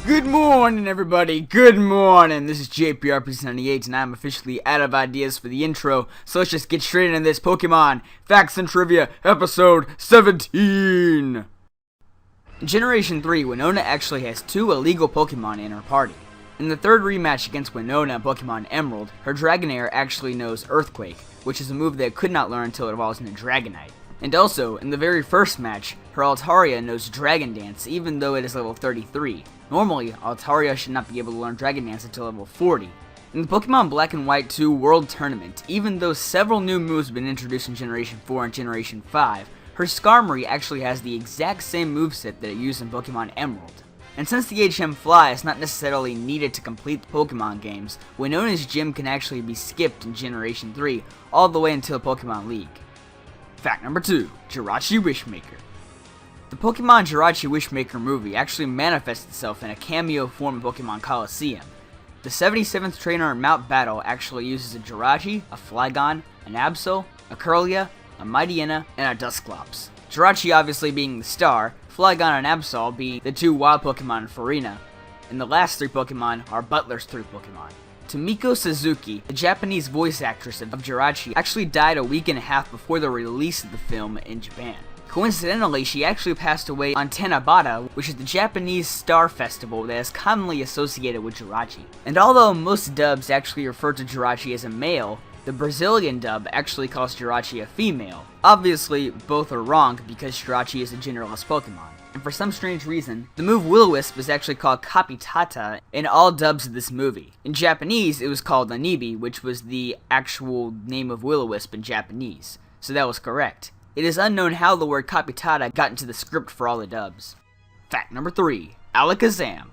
Good morning, everybody. Good morning. This is JPRP78, and I'm officially out of ideas for the intro, so let's just get straight into this Pokemon Facts and Trivia Episode 17. In Generation 3, Winona actually has 2 illegal Pokemon in her party. In the third rematch against Winona in Pokemon Emerald, her Dragonair actually knows Earthquake, which is a move that it could not learn until it evolves into Dragonite. And also, in the very first match, her Altaria knows Dragon Dance even though it is level 33. Normally, Altaria should not be able to learn Dragon Dance until level 40. In the Pokemon Black and White 2 World Tournament, even though several new moves have been introduced in Generation 4 and Generation 5, her Skarmory actually has the exact same moveset that it used in Pokemon Emerald. And since the HM Fly is not necessarily needed to complete the Pokemon games, Winona's gym can actually be skipped in Generation 3 all the way until Pokemon League. Fact number 2, Jirachi Wishmaker. The Pokemon Jirachi Wishmaker movie actually manifests itself in a cameo form in Pokemon Coliseum. The 77th trainer in Mount Battle actually uses a Jirachi, a Flygon, an Absol, a Kirlia, a Mightyena, and a Dusclops. Jirachi obviously being the star, Flygon and Absol being the 2 wild Pokemon in Farina, and the last 3 Pokemon are Butler's 3 Pokemon. Tomiko Suzuki, the Japanese voice actress of Jirachi, actually died a week and a half before the release of the film in Japan. Coincidentally, she actually passed away on Tanabata, which is the Japanese star festival that is commonly associated with Jirachi. And although most dubs actually refer to Jirachi as a male, the Brazilian dub actually calls Jirachi a female. Obviously, both are wrong because Jirachi is a genderless Pokemon. And for some strange reason, the move Will-O-Wisp is actually called Kapitata in all dubs of this movie. In Japanese, it was called Anibi, which was the actual name of Will-O-Wisp in Japanese. So that was correct. It is unknown how the word Kapitata got into the script for all the dubs. Fact number 3, Alakazam.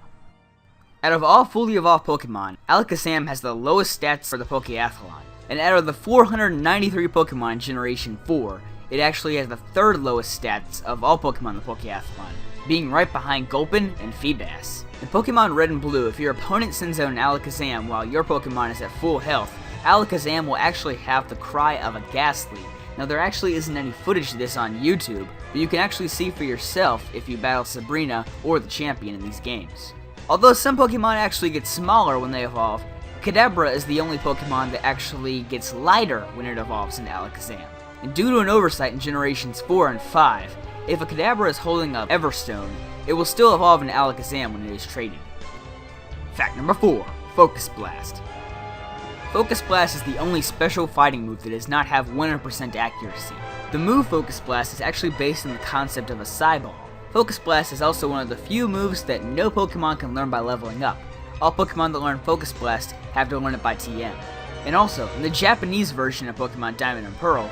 Out of all fully evolved Pokemon, Alakazam has the lowest stats for the Pokeathlon. And out of the 493 Pokemon in Generation 4, it actually has the 3rd lowest stats of all Pokemon in the Pokeathlon, being right behind Gulpin and Feebas. In Pokemon Red and Blue, if your opponent sends out an Alakazam while your Pokemon is at full health, Alakazam will actually have the cry of a Ghastly. Now there actually isn't any footage of this on YouTube, but you can actually see for yourself if you battle Sabrina or the champion in these games. Although some Pokemon actually get smaller when they evolve, Kadabra is the only Pokemon that actually gets lighter when it evolves into Alakazam. And due to an oversight in Generations 4 and 5, if a Kadabra is holding up Everstone, it will still evolve into Alakazam when it is traded. Fact number 4, Focus Blast. Focus Blast is the only special fighting move that does not have 100% accuracy. The move Focus Blast is actually based on the concept of a Psyball. Focus Blast is also one of the few moves that no Pokemon can learn by leveling up. All Pokemon that learn Focus Blast have to learn it by TM. And also, in the Japanese version of Pokemon Diamond and Pearl,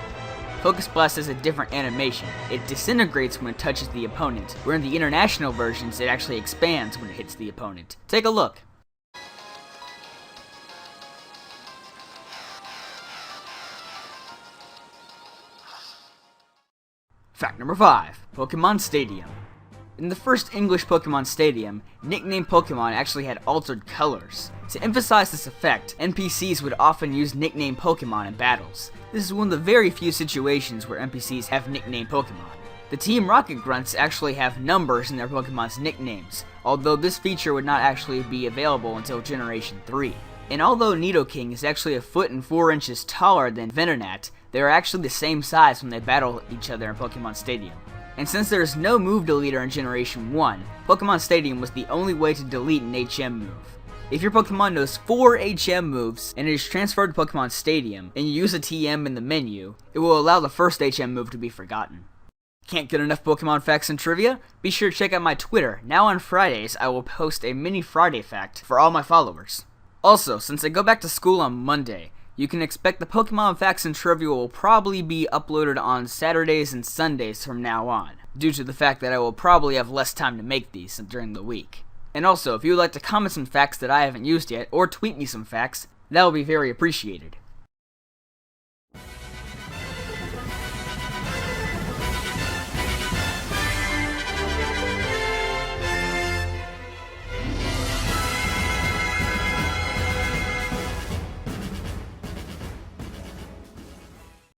Focus Blast has a different animation. It disintegrates when it touches the opponent, where in the international versions it actually expands when it hits the opponent. Take a look. Fact number 5, Pokemon Stadium. In the first English Pokemon Stadium, nicknamed Pokemon actually had altered colors. To emphasize this effect, NPCs would often use nicknamed Pokemon in battles. This is one of the very few situations where NPCs have nicknamed Pokemon. The Team Rocket Grunts actually have numbers in their Pokemon's nicknames, although this feature would not actually be available until Generation 3. And although Nidoking is actually a foot and 4 inches taller than Venonat, they are actually the same size when they battle each other in Pokemon Stadium. And since there is no move deleter in Generation 1, Pokemon Stadium was the only way to delete an HM move. If your Pokemon knows 4 HM moves and it is transferred to Pokemon Stadium and you use a TM in the menu, it will allow the first HM move to be forgotten. Can't get enough Pokemon facts and trivia? Be sure to check out my Twitter. Now on Fridays, I will post a mini Friday fact for all my followers. Also, since I go back to school on Monday, you can expect the Pokemon facts and trivia will probably be uploaded on Saturdays and Sundays from now on, due to the fact that I will probably have less time to make these during the week. And also, if you would like to comment some facts that I haven't used yet, or tweet me some facts, that will be very appreciated.